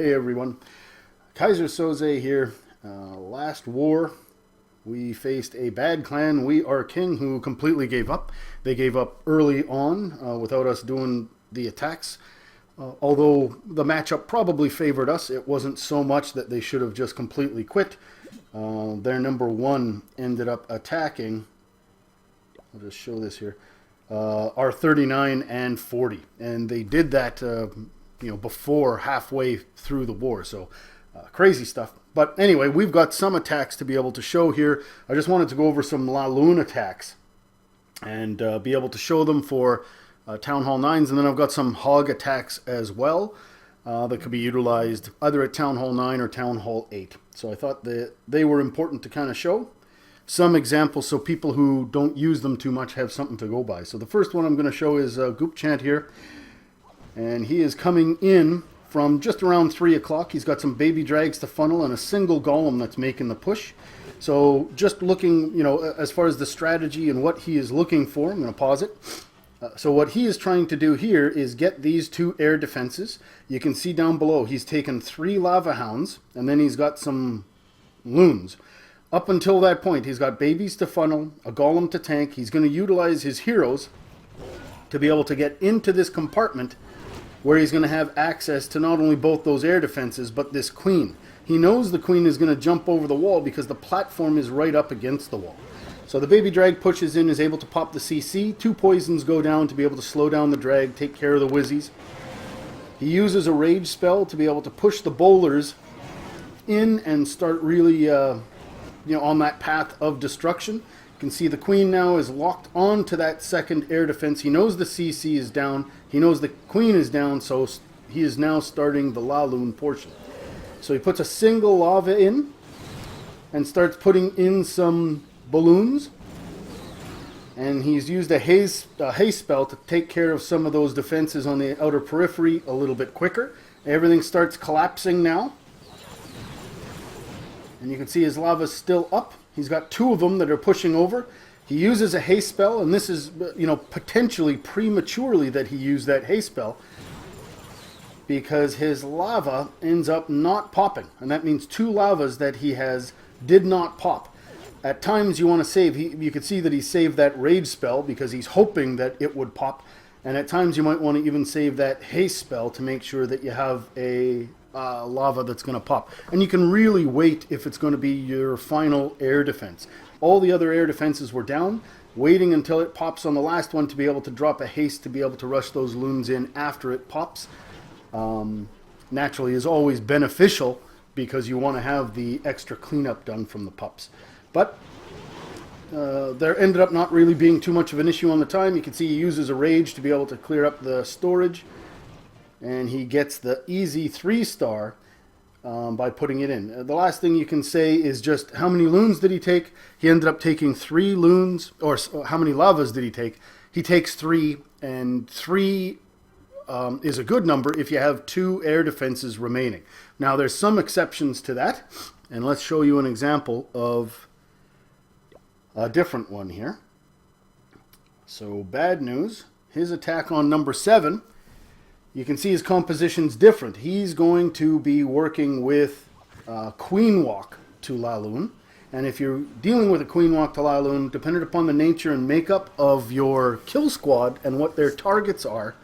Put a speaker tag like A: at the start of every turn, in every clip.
A: Hey everyone, Kaiser Soze here. Last war, we faced a bad clan, We Are King, who completely gave up. They gave up early on without us doing the attacks. Although the matchup probably favored us, it wasn't so much that they should have just completely quit. Their number one ended up attacking. I'll just show this here. Our 39 and 40, and they did that before halfway through the war, so crazy stuff. But anyway, we've got some attacks to be able to show here. I just wanted to go over some LaLoon attacks and be able to show them for Town Hall 9s, and then I've got some Hog attacks as well that could be utilized either at Town Hall 9 or Town Hall 8. So I thought that they were important to kind of show some examples so people who don't use them too much have something to go by. So the first one I'm going to show is Goop Chant here. And he is coming in from just around 3 o'clock. He's got some baby drags to funnel and a single golem that's making the push. So just looking, as far as the strategy and what he is looking for, I'm going to pause it. So what he is trying to do here is get these two air defenses. You can see down below he's taken 3 lava hounds and then he's got some loons. Up until that point, he's got babies to funnel, a golem to tank. He's going to utilize his heroes to be able to get into this compartment where he's going to have access to not only both those air defenses, but this queen. He knows the queen is going to jump over the wall because the platform is right up against the wall. So the baby drag pushes in, is able to pop the CC. 2 poisons go down to be able to slow down the drag, take care of the whizzies. He uses a rage spell to be able to push the bowlers in and start really on that path of destruction. You can see the queen now is locked onto that second air defense. He knows the CC is down. He knows the queen is down, so he is now starting the LaLoon portion. So he puts a single lava in and starts putting in some balloons. And he's used a haze spell to take care of some of those defenses on the outer periphery a little bit quicker. Everything starts collapsing now. And you can see his lava's still up. He's got 2 of them that are pushing over. He uses a haste spell, and this is, potentially prematurely that he used that haste spell because his lava ends up not popping. And that means 2 lavas that he has did not pop. At times you want to save. You can see that he saved that rage spell because he's hoping that it would pop. And at times you might want to even save that haste spell to make sure that you have a lava that's going to pop. And you can really wait if it's going to be your final air defense. All the other air defenses were down, waiting until it pops on the last one to be able to drop a haste to be able to rush those loons in after it pops. Naturally is always beneficial because you want to have the extra cleanup done from the pups. But there ended up not really being too much of an issue on the time. You can see he uses a rage to be able to clear up the storage. And he gets the easy 3-star by putting it in. The last thing you can say is just how many loons did he take? He ended up taking 3 loons, or how many lavas did he take? He takes 3, and 3 is a good number if you have 2 air defenses remaining. Now there's some exceptions to that, and let's show you an example of a different one here. So bad news, his attack on number 7, you can see his composition's different. He's going to be working with Queen Walk to LaLoon. And if you're dealing with a Queen Walk to LaLoon, depending upon the nature and makeup of your kill squad and what their targets are,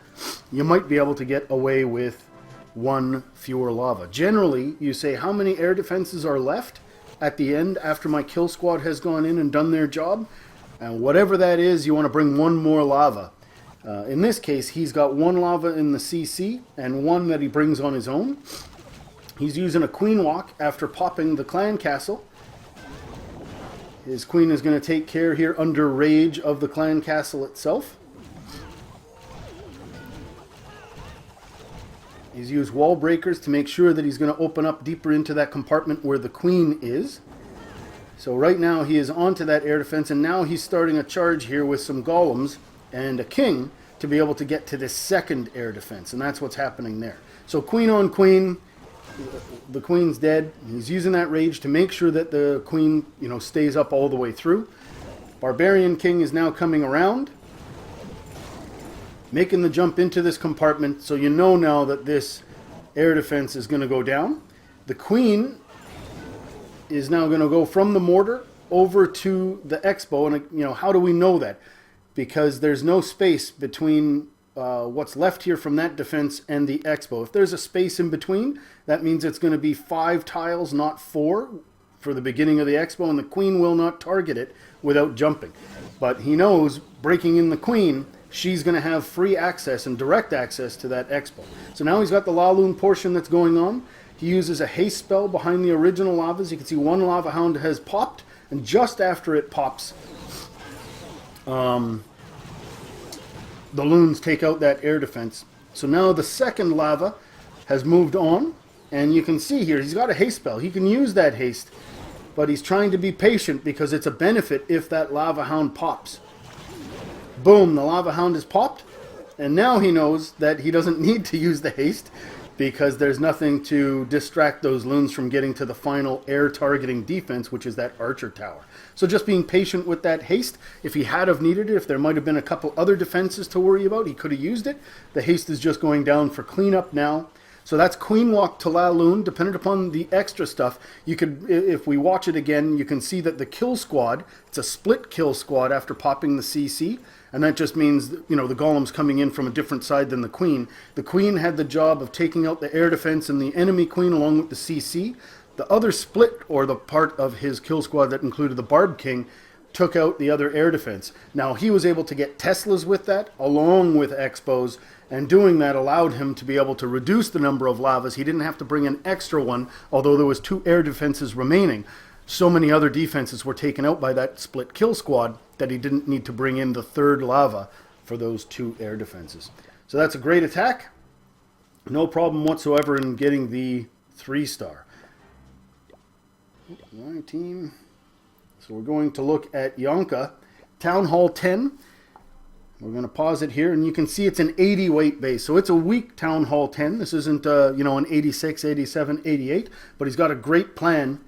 A: you might be able to get away with 1 fewer lava. Generally, you say how many air defenses are left at the end after my kill squad has gone in and done their job. And whatever that is, you want to bring 1 more lava. In this case, he's got 1 lava in the CC and 1 that he brings on his own. He's using a queen walk after popping the clan castle. His queen is going to take care here under rage of the clan castle itself. He's used wall breakers to make sure that he's going to open up deeper into that compartment where the queen is. So right now he is onto that air defense, and now he's starting a charge here with some golems and a king to be able to get to this second air defense, and that's what's happening there. So queen on queen, the queen's dead. He's using that rage to make sure that the queen, stays up all the way through. Barbarian king is now coming around. making the jump into this compartment, so you know now that this air defense is going to go down. The queen is now going to go from the mortar over to the Expo. And, you know, how do we know that? Because there's no space between what's left here from that defense and the Expo. If there's a space in between, that means it's going to be 5 tiles, not 4, for the beginning of the Expo, and the queen will not target it without jumping. But he knows, breaking in the queen, she's going to have free access and direct access to that Expo. So now he's got the LaLoon portion that's going on. He uses a haste spell behind the original lavas. You can see one lava hound has popped, and just after it pops, the loons take out that air defense. So now the second lava has moved on, and you can see here he's got a haste spell. He can use that haste, but he's trying to be patient because it's a benefit if that lava hound pops. Boom, the lava hound is popped, and now he knows that he doesn't need to use the haste because there's nothing to distract those loons from getting to the final air targeting defense, which is that archer tower. So just being patient with that haste. If he had have needed it, if there might have been a couple other defenses to worry about, he could have used it. The haste is just going down for cleanup now. So that's Queen Walk to LaLoon. Depending upon the extra stuff, you could, if we watch it again, you can see that the kill squad, it's a split kill squad after popping the CC. And that just means, you know, the golem's coming in from a different side than the queen. The queen had the job of taking out the air defense and the enemy queen along with the CC. The other split, or the part of his kill squad that included the Barb King, took out the other air defense. Now, he was able to get Teslas with that, along with Expos, and doing that allowed him to be able to reduce the number of lavas. He didn't have to bring an extra one, although there was 2 air defenses remaining. So many other defenses were taken out by that split kill squad that he didn't need to bring in the 3rd lava for those 2 air defenses. So that's a great attack. No problem whatsoever in getting the 3-star. My team. So we're going to look at Yonka. Town Hall 10. We're going to pause it here, and you can see it's an 80 weight base. So it's a weak Town Hall 10. This isn't, you know, an 86, 87, 88, but he's got a great plan.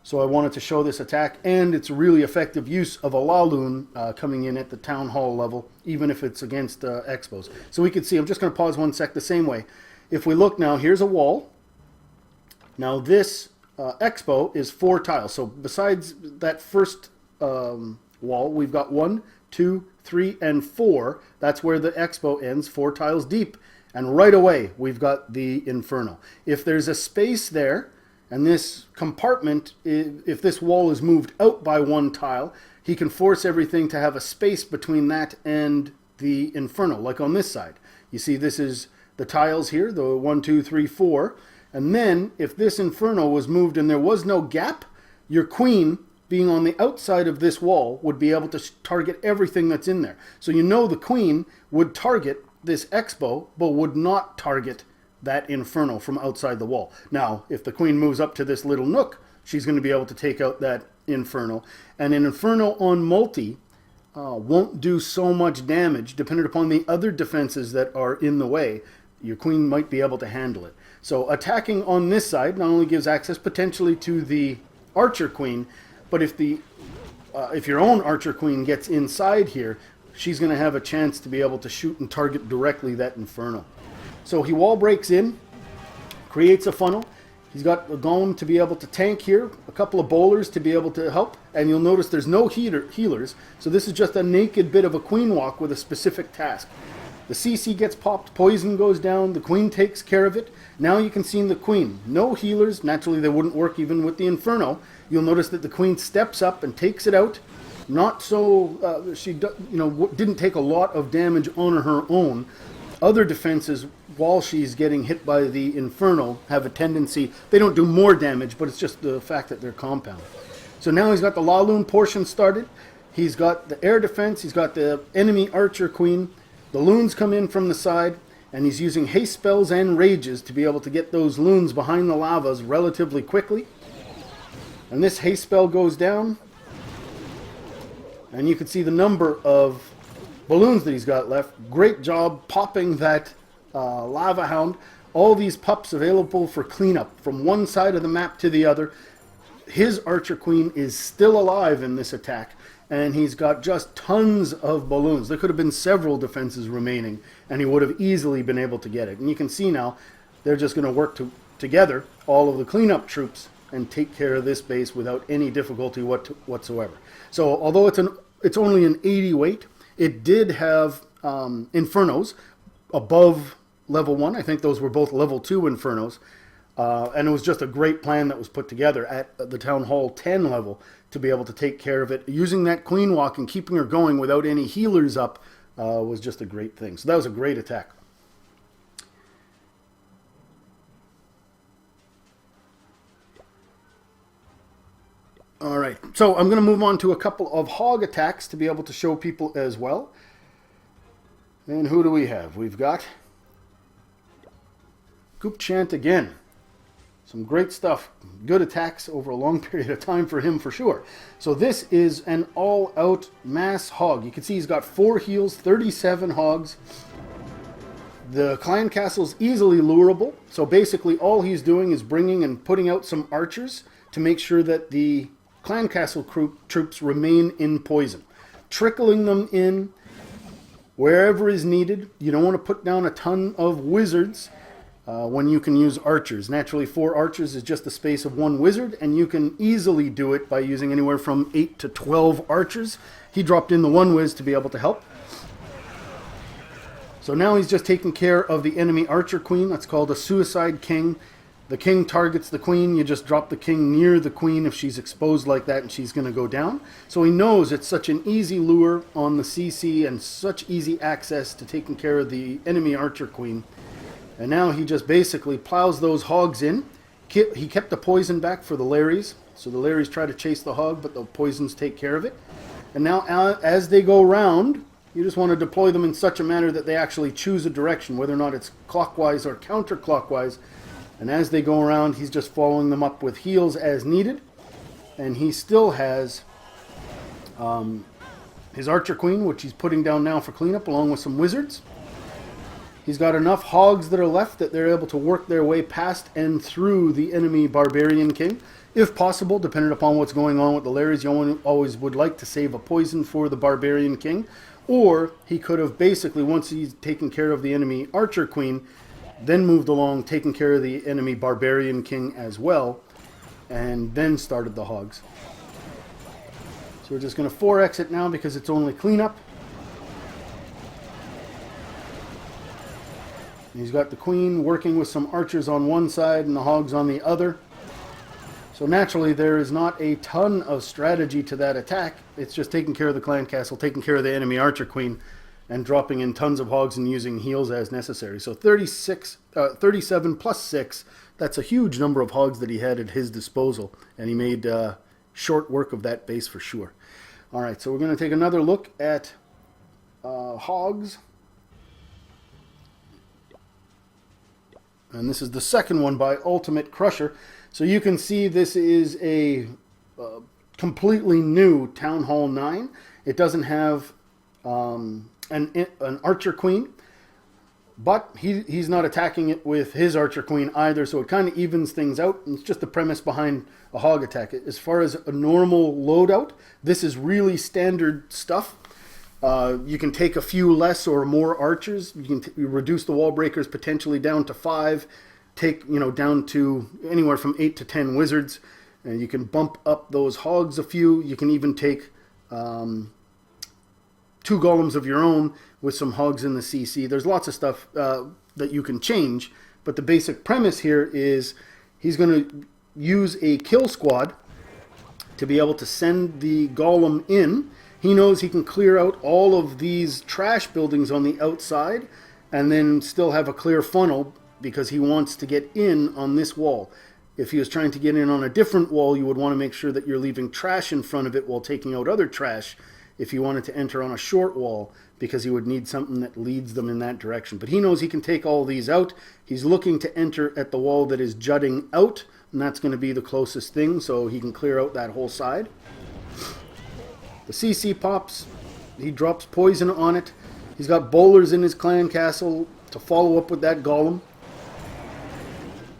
A: So I wanted to show this attack, and it's really effective use of a LaLoon coming in at the Town Hall level, even if it's against Expos. So we can see, I'm just going to pause one sec the same way. If we look now, here's a wall. Now this Expo is 4 tiles. So besides that first wall, we've got 1, 2, 3, and 4. That's where the Expo ends, 4 tiles deep. And right away, we've got the Inferno. If there's a space there, and this compartment, if this wall is moved out by 1 tile, he can force everything to have a space between that and the Inferno, like on this side. You see, this is the tiles here, the 1, 2, 3, 4. And then, if this Inferno was moved and there was no gap, your queen, being on the outside of this wall, would be able to target everything that's in there. So you know the queen would target this Expo, but would not target that Inferno from outside the wall. Now, if the queen moves up to this little nook, she's going to be able to take out that Inferno. And an Inferno on multi won't do so much damage, depending upon the other defenses that are in the way. Your queen might be able to handle it. So attacking on this side not only gives access potentially to the Archer Queen, but if your own Archer Queen gets inside here, she's going to have a chance to be able to shoot and target directly that Inferno. So he wall breaks in, creates a funnel. He's got a golem to be able to tank here, a couple of bowlers to be able to help, and you'll notice there's no healers, so this is just a naked bit of a queen walk with a specific task. The CC gets popped, poison goes down, the queen takes care of it. Now you can see the queen. No healers, naturally they wouldn't work even with the Inferno. You'll notice that the queen steps up and takes it out. Not so, she didn't take a lot of damage on her own. Other defenses, while she's getting hit by the Inferno, have a tendency, they don't do more damage, but it's just the fact that they're compound. So now he's got the LaLoon portion started. He's got the air defense, he's got the enemy Archer Queen. The loons come in from the side, and he's using haste spells and rages to be able to get those loons behind the lavas relatively quickly. And this haste spell goes down, and you can see the number of balloons that he's got left. Great job popping that lava hound. All these pups available for cleanup from one side of the map to the other. His Archer Queen is still alive in this attack, and he's got just tons of balloons. There could have been several defenses remaining, and he would have easily been able to get it. And you can see now, they're just going to work together, all of the cleanup troops, and take care of this base without any difficulty whatsoever. So although it's only an 80 weight, it did have infernos above level 1. I think those were both level 2 infernos. And it was just a great plan that was put together at the Town Hall 10 level to be able to take care of it. Using that Queen Walk and keeping her going without any healers up was just a great thing. So that was a great attack. All right, so I'm going to move on to a couple of hog attacks to be able to show people as well. And who do we have? We've got Goop Chant again. Some great stuff. Good attacks over a long period of time for him for sure. So this is an all-out mass hog. You can see he's got 4 heals, 37 hogs. The clan castle's easily lurable. So basically all he's doing is bringing and putting out some archers to make sure that the clan castle troops remain in poison. Trickling them in wherever is needed. You don't want to put down a ton of wizards when you can use archers. Naturally, 4 archers is just the space of 1 wizard, and you can easily do it by using anywhere from 8 to 12 archers. He dropped in the 1 wiz to be able to help. So now he's just taking care of the enemy archer queen. That's called a suicide king. The king targets the queen. You just drop the king near the queen if she's exposed like that, and she's going to go down. So he knows it's such an easy lure on the CC and such easy access to taking care of the enemy archer queen. And now he just basically plows those hogs in. He kept the poison back for the Larrys. So the Larrys try to chase the hog, but the poisons take care of it. And now as they go round, you just want to deploy them in such a manner that they actually choose a direction, whether or not it's clockwise or counterclockwise. And as they go around, he's just following them up with heals as needed. And he still has his archer queen, which he's putting down now for cleanup, along with some wizards. He's got enough hogs that are left that they're able to work their way past and through the enemy barbarian king. If possible, depending upon what's going on with the Larrys, you always would like to save a poison for the barbarian king. Or he could have basically, once he's taken care of the enemy archer queen, then moved along, taking care of the enemy barbarian king as well, and then started the hogs. So we're just going to 4x it now because it's only cleanup. He's got the queen working with some archers on one side and the hogs on the other. So naturally there is not a ton of strategy to that attack. It's just taking care of the clan castle, taking care of the enemy archer queen, and dropping in tons of hogs and using heals as necessary. So 37 plus 6, that's a huge number of hogs that he had at his disposal. And he made short work of that base for sure. Alright, so we're going to take another look at hogs. And this is the second one by Ultimate Crusher. So you can see this is a completely new Town Hall 9. It doesn't have an Archer Queen, but he's not attacking it with his Archer Queen either, so it kind of evens things out. And it's just the premise behind a hog attack. As far as a normal loadout, this is really standard stuff. You can take a few less or more archers. You can reduce the wall breakers potentially down to 5. Take down to anywhere from 8 to 10 wizards, and you can bump up those hogs a few. You can even take 2 golems of your own with some hogs in the CC. There's lots of stuff that you can change, but the basic premise here is he's going to use a kill squad to be able to send the golem in. He knows he can clear out all of these trash buildings on the outside and then still have a clear funnel because he wants to get in on this wall. If he was trying to get in on a different wall, you would want to make sure that you're leaving trash in front of it while taking out other trash if you wanted to enter on a short wall, because he would need something that leads them in that direction. But he knows he can take all these out. He's looking to enter at the wall that is jutting out, and that's going to be the closest thing, so he can clear out that whole side. The CC pops, he drops poison on it. He's got bowlers in his clan castle to follow up with that golem.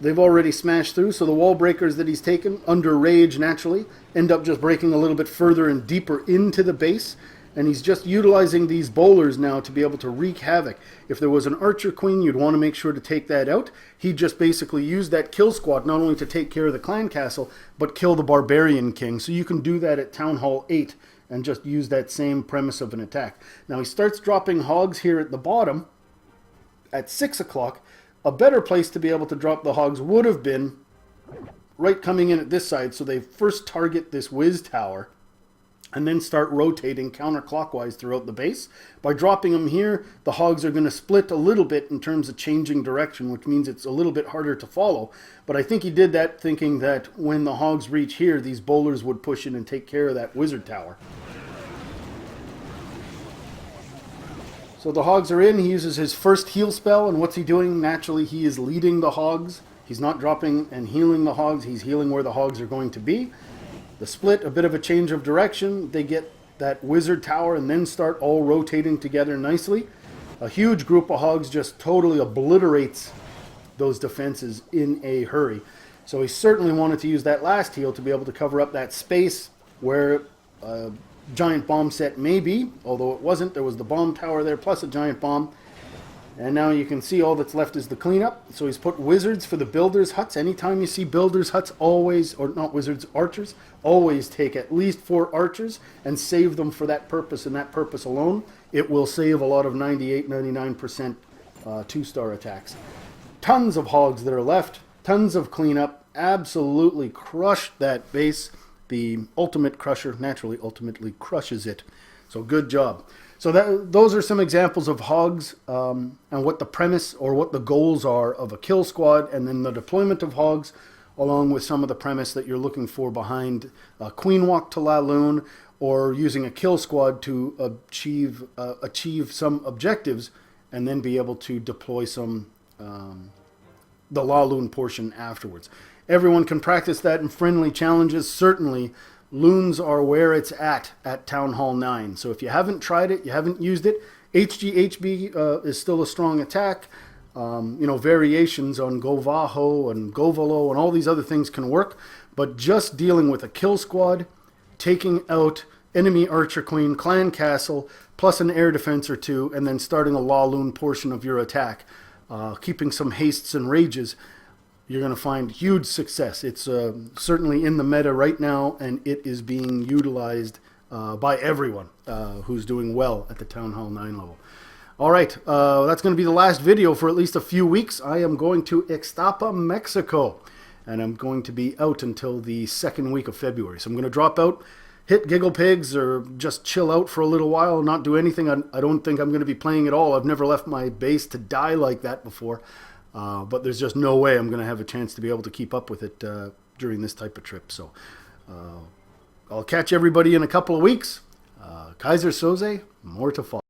A: They've already smashed through, so the wall breakers that he's taken, under rage naturally, end up just breaking a little bit further and deeper into the base. and he's just utilizing these bowlers now to be able to wreak havoc. If there was an archer queen, you'd want to make sure to take that out. He just basically used that kill squad not only to take care of the clan castle, but kill the barbarian king. So you can do that at Town Hall 8 and just use that same premise of an attack. Now he starts dropping hogs here at the bottom at 6 o'clock. A better place to be able to drop the hogs would have been right coming in at this side, so they first target this whiz tower and then start rotating counterclockwise throughout the base. By dropping them here, the hogs are going to split a little bit in terms of changing direction, which means it's a little bit harder to follow. But I think he did that thinking that when the hogs reach here, these bowlers would push in and take care of that wizard tower. So the hogs are in. He uses his first heal spell, and what's he doing? Naturally, he is leading the hogs. He's not dropping and healing the hogs. He's healing where the hogs are going to be. The split, a bit of a change of direction. They get that wizard tower and then start all rotating together nicely. A huge group of hogs just totally obliterates those defenses in a hurry. So he certainly wanted to use that last heal to be able to cover up that space where a giant bomb set may be, although it wasn't. There was the bomb tower there plus a giant bomb. And now you can see all that's left is the cleanup. So he's put wizards for the builders' huts. Anytime you see builders' huts, always, or not wizards, archers, always take at least 4 archers and save them for that purpose and that purpose alone. It will save a lot of 98, 99% 2-star attacks. Tons of hogs that are left, tons of cleanup, absolutely crushed that base. The ultimate crusher naturally ultimately crushes it. So good job. So those are some examples of hogs and what the premise or what the goals are of a kill squad, and then the deployment of hogs, along with some of the premise that you're looking for behind a queen walk to LaLoon, or using a kill squad to achieve some objectives and then be able to deploy some the LaLoon portion afterwards. Everyone can practice that in friendly challenges. Certainly loons are where it's at Town Hall 9. So if you haven't tried it, you haven't used it, HGHB is still a strong attack. Variations on Govaho and Govalo and all these other things can work. But just dealing with a kill squad, taking out enemy archer queen, clan castle, plus an air defense or 2, and then starting a LaLoon portion of your attack, keeping some hastes and rages, you're going to find huge success. It's certainly in the meta right now, and it is being utilized by everyone who's doing well at the Town Hall 9 level. All right, that's going to be the last video for at least a few weeks. I am going to Ixtapa, Mexico, and I'm going to be out until the 2nd week of February. So I'm going to drop out, hit Giggle Pigs, or just chill out for a little while, not do anything. I don't think I'm going to be playing at all. I've never left my base to die like that before. But there's just no way I'm going to have a chance to be able to keep up with it during this type of trip. So I'll catch everybody in a couple of weeks. Kaiser Soze, more to follow.